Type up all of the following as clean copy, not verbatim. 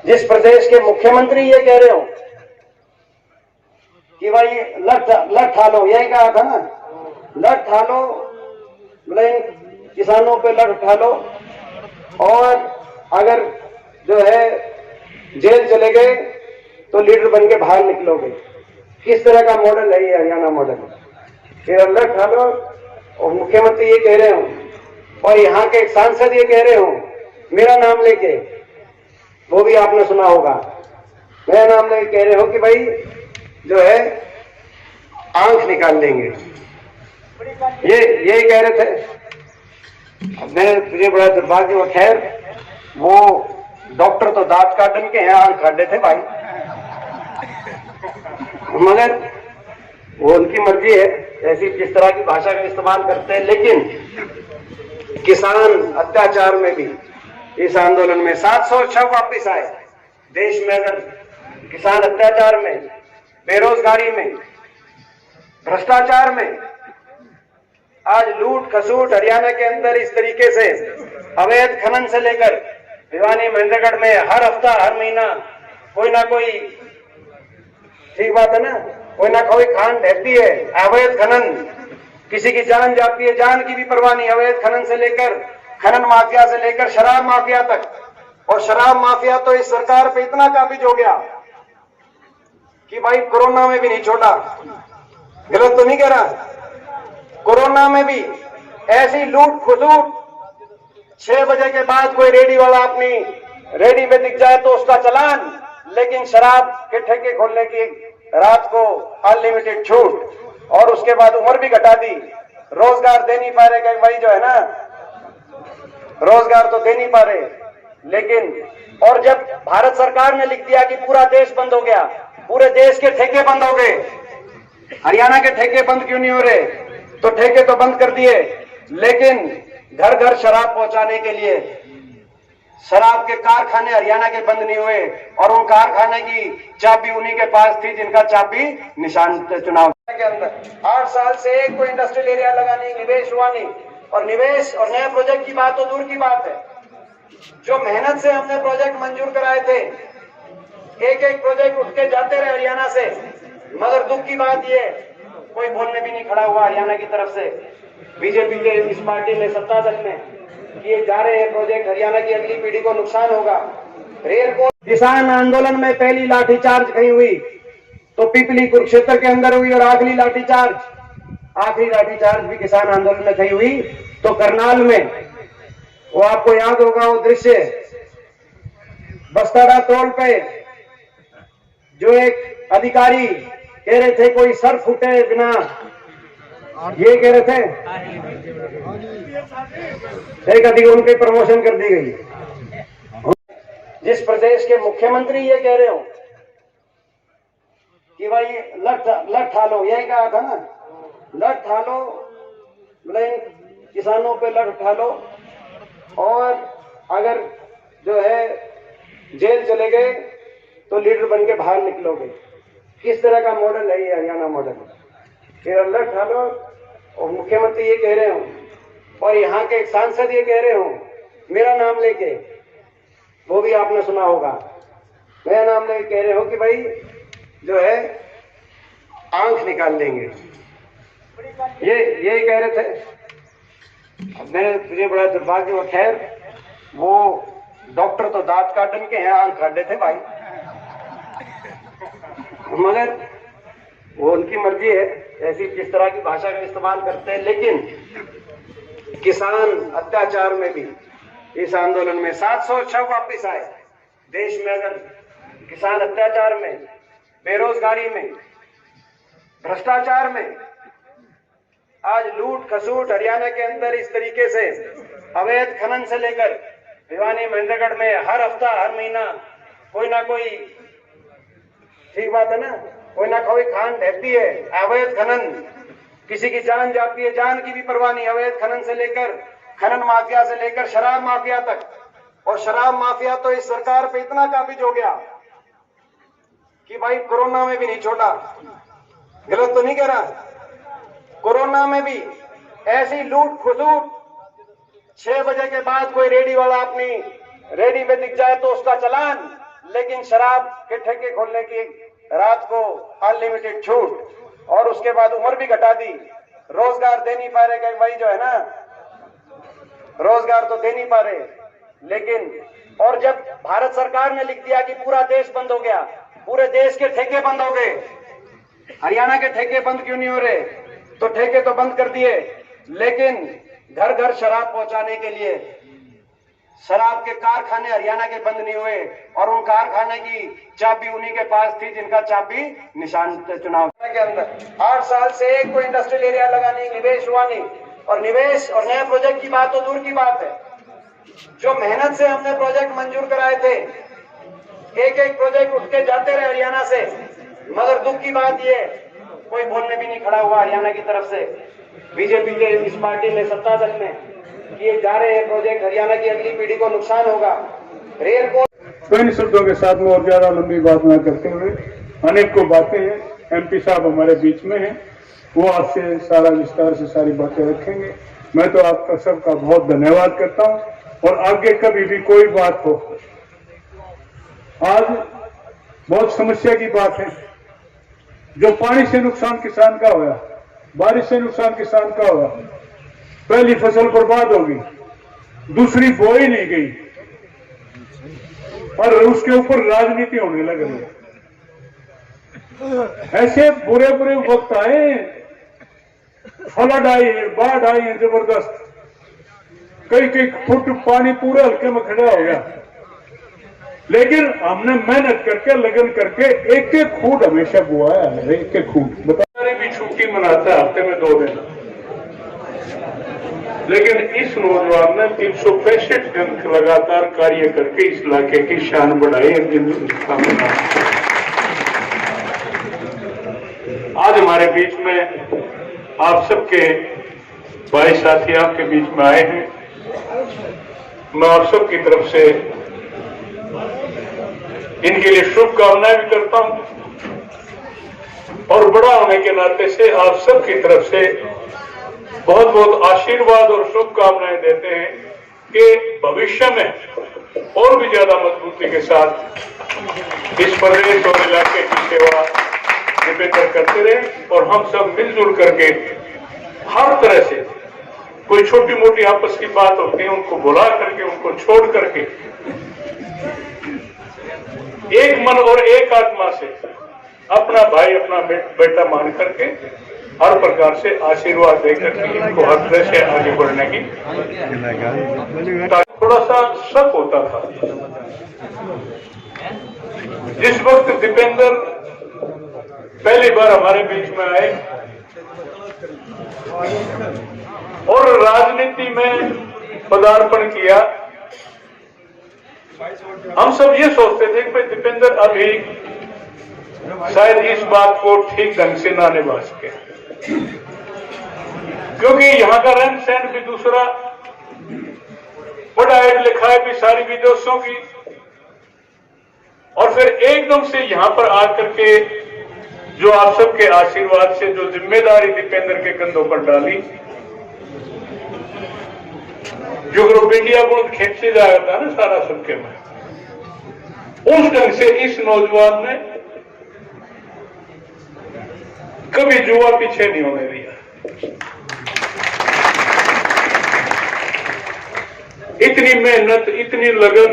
जिस प्रदेश के मुख्यमंत्री ये कह रहे हो कि भाई लठ ठालो, यही कहा था ना, लठ ठालो, मतलब किसानों पे लठ ठालो, और अगर जो है जेल चले गए तो लीडर बन के बाहर निकलोगे। किस तरह का मॉडल है ये हरियाणा मॉडल? फिर लठ ठालो और मुख्यमंत्री ये कह रहे हो और यहाँ के एक सांसद ये कह रहे हो मेरा नाम लेके, वो भी आपने सुना होगा, मेरा नाम लेके कह रहे हो कि भाई जो है आंख निकाल देंगे, ये कह रहे थे। मैं तुझे बड़ा दुर्भाग्य हुआ, खैर वो डॉक्टर तो दांत काटन के हैं, आंख काटे थे भाई, मगर वो उनकी मर्जी है ऐसी किस तरह की भाषा का इस्तेमाल करते हैं। लेकिन किसान अत्याचार में भी इस आंदोलन में 700 शव वापिस आए देश में। अगर किसान अत्याचार में, बेरोजगारी में, भ्रष्टाचार में, आज लूट खसूट हरियाणा के अंदर इस तरीके से अवैध खनन से लेकर भिवानी महेंद्रगढ़ में हर हफ्ता हर महीना कोई ना कोई, ठीक बात है ना, कोई ना कोई खान ढहती है, अवैध खनन, किसी की जान जाती है, जान की भी परवाह नहीं। अवैध खनन से लेकर, खनन माफिया से लेकर शराब माफिया तक, और शराब माफिया तो इस सरकार पे इतना काबिज हो गया कि भाई कोरोना में भी नहीं छोड़ा। गलत तो नहीं कह रहा? कोरोना में भी ऐसी लूट खसूट, 6 बजे के बाद कोई रेडी वाला अपनी रेडी में दिख जाए तो उसका चालान, लेकिन शराब के ठेके खोलने की रात को अनलिमिटेड छूट, और उसके बाद उम्र भी घटा दी। रोजगार दे नहीं पा रहे भाई, जो है ना, रोजगार तो दे नहीं पा रहे। लेकिन और जब भारत सरकार ने लिख दिया कि पूरा देश बंद हो गया, पूरे देश के ठेके बंद हो गए, हरियाणा के ठेके बंद क्यों नहीं हो रहे? तो ठेके तो बंद कर दिए, लेकिन घर घर शराब पहुंचाने के लिए शराब के कारखाने हरियाणा के बंद नहीं हुए, और उन कारखाने की चाबी उन्हीं के पास थी जिनका चाबी निशान चुनाव के अंदर। 8 साल से एक कोई इंडस्ट्रियल एरिया लगा नहीं, निवेश हुआ नहीं, और निवेश और नए प्रोजेक्ट की बात तो दूर की बात है। जो मेहनत से हमने प्रोजेक्ट मंजूर कराए थे, एक एक प्रोजेक्ट उठ के जाते रहे हरियाणा से, मगर दुख की बात ये कोई बोलने भी नहीं खड़ा हुआ हरियाणा की तरफ से, बीजेपी के इस पार्टी में, सत्ता दल में, किए जा रहे हैं प्रोजेक्ट, हरियाणा की अगली पीढ़ी को नुकसान होगा। रेल को किसान आंदोलन में पहली लाठीचार्ज कहीं हुई तो पिपली कुरुक्षेत्र के अंदर हुई, और आखिरी लाठीचार्ज भी किसान आंदोलन में कहीं हुई तो करनाल में, वो आपको याद होगा वो दृश्य, बस्तारा टोल पे जो एक अधिकारी कह रहे थे कोई सर फूटे बिना, ये कह रहे थे, एक अधिकारी उनकी प्रमोशन कर दी गई। जिस प्रदेश के मुख्यमंत्री ये कह रहे हो कि भाई लठ ठालो, यही कहा था ना, लठ ठालो, मतलब किसानों पे लठ ठालो, और अगर जो है जेल चले गए तो लीडर बन के बाहर निकलोगे। किस तरह का मॉडल है ये हरियाणा मॉडल? फिर लठ ठालो और मुख्यमंत्री ये कह रहे हो और यहाँ के एक सांसद ये कह रहे हो मेरा नाम लेके, वो भी आपने सुना होगा, मेरा नाम लेके कह रहे हो कि भाई जो है आंख निकाल देंगे, ये कह रहे थे। मैं तुझे बड़ा दुर्भाग्य हुआ, खैर वो डॉक्टर तो दांत काटन के हैं, आंख काटे थे भाई, मगर वो उनकी मर्जी है ऐसी किस तरह की भाषा का इस्तेमाल करते हैं। लेकिन किसान अत्याचार में भी इस आंदोलन में 700 शव वापिस आए देश में। अगर किसान अत्याचार में, बेरोजगारी में, भ्रष्टाचार में, आज लूट खसूट हरियाणा के अंदर इस तरीके से अवैध खनन से लेकर भिवानी महेंद्रगढ़ में हर हफ्ता हर महीना कोई ना कोई, ठीक बात है ना, कोई ना कोई खान ढहती है, अवैध खनन, किसी की जान जाती है, जान की भी परवाह नहीं। अवैध खनन से लेकर, खनन माफिया से लेकर शराब माफिया तक, और शराब माफिया तो इस सरकार पे इतना काबिज हो गया कि भाई कोरोना में भी नहीं छोड़ा। गलत तो नहीं कह रहा? कोरोना में भी ऐसी लूट खसूट, 6 बजे के बाद कोई रेडी वाला अपनी रेडी में दिख जाए तो उसका चालान, लेकिन शराब के ठेके खोलने की रात को अनलिमिटेड छूट और उसके बाद उम्र भी घटा दी। रोजगार दे नहीं पा रहे, भाई जो है ना, रोजगार तो दे नहीं पा रहे। लेकिन और जब भारत सरकार ने लिख दिया कि पूरा देश बंद हो गया, पूरे देश के ठेके बंद हो गए, हरियाणा के ठेके बंद क्यों नहीं हो रहे? तो ठेके तो बंद कर दिए, लेकिन घर घर शराब पहुंचाने के लिए शराब के कारखाने हरियाणा के बंद नहीं हुए और उन कारखाने की चाबी उन्हीं के पास थी जिनका चाबी निशान चुनाव के अंदर 8 साल से एक कोई इंडस्ट्रियल एरिया लगाने निवेश हुआ नहीं। और निवेश और नए प्रोजेक्ट की बात तो दूर की बात है, जो मेहनत से हमने प्रोजेक्ट मंजूर कराए थे, एक एक प्रोजेक्ट उठ के जाते रहे हरियाणा से। मगर दुख की बात ये, कोई बोलने भी नहीं खड़ा हुआ हरियाणा की तरफ से। बीजेपी के इस पार्टी में सत्ता दल में किए जा रहे हैं प्रोजेक्ट, हरियाणा की अगली पीढ़ी को नुकसान होगा। रेल को तो इन शब्दों के साथ में और ज्यादा लंबी बात न करते हुए, अनेक को बातें हैं, एमपी साहब हमारे बीच में हैं, वो आपसे सारा विस्तार से सारी बातें रखेंगे। मैं तो आपका सबका बहुत धन्यवाद करता हूं और आगे कभी भी कोई बात हो, आज बहुत समस्या की बात है। जो पानी से नुकसान किसान का हुआ, बारिश से नुकसान किसान का हुआ, पहली फसल बर्बाद होगी, दूसरी बोई नहीं गई और उसके ऊपर राजनीति होने लग रही है। ऐसे बुरे बुरे वक्त आए, फ्लड आई है, बाढ़ आई है जबरदस्त, कई कई फुट पानी पूरे हल्के में खड़ा हो गया, लेकिन हमने मेहनत करके लगन करके एक एक खूट हमेशा बुआया है, एक एक खूट। बता भी छुट्टी मनाता है हफ्ते में 2 दिन, लेकिन इस नौजवान ने 365 दिन लगातार कार्य करके इस इलाके की शान बढ़ाई है। आज हमारे बीच में आप सबके भाई साथी आपके बीच में आए हैं, मैं आप सबकी तरफ से इनके लिए शुभकामनाएं भी करता हूं और बड़ा होने के नाते से आप सबकी तरफ से बहुत बहुत आशीर्वाद और शुभकामनाएं देते हैं कि भविष्य में और भी ज्यादा मजबूती के साथ इस प्रदेश और इलाके की सेवा निरंतर करते रहे और हम सब मिलजुल करके हर तरह से कोई छोटी मोटी आपस की बात होती है उनको बुला करके, उनको छोड़ करके एक मन और एक आत्मा से अपना भाई अपना बेटा मान करके हर प्रकार से आशीर्वाद देकर के इनको हर तरह से आगे बढ़ने की। थोड़ा सा शक होता था जिस वक्त दीपेंद्र पहली बार हमारे बीच में आए और राजनीति में पदार्पण किया, हम सब ये सोचते थे कि भाई दीपेंद्र अभी शायद इस बात को ठीक ढंग से ना निभा सके, क्योंकि यहाँ का रहन सहन भी दूसरा, पढ़ाई लिखाई भी सारी विदेशों की, और फिर एकदम से यहाँ पर आकर के जो आप सबके आशीर्वाद से जो जिम्मेदारी दीपेंद्र के कंधों पर डाली, जो ग्रुप इंडिया को खींचे जा रहा था ना सारा सबके में, उस ढंग से इस नौजवान ने कभी जुआ पीछे नहीं होने दिया। इतनी मेहनत, इतनी लगन,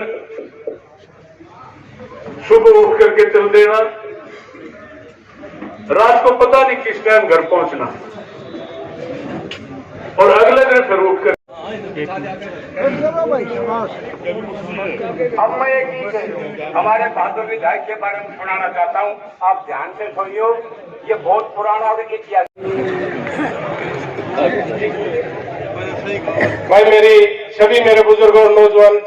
सुबह उठ करके चल देना, रात को पता नहीं किस टाइम घर पहुंचना और अगले दिन फिर उठ कर। अब मैं एक चीज हमारे बहादुर विधायक के बारे में सुनाना चाहता हूँ, आप ध्यान से सुनियो। ये बहुत पुराना और किया भाई, मेरी सभी मेरे बुजुर्ग और नौजवान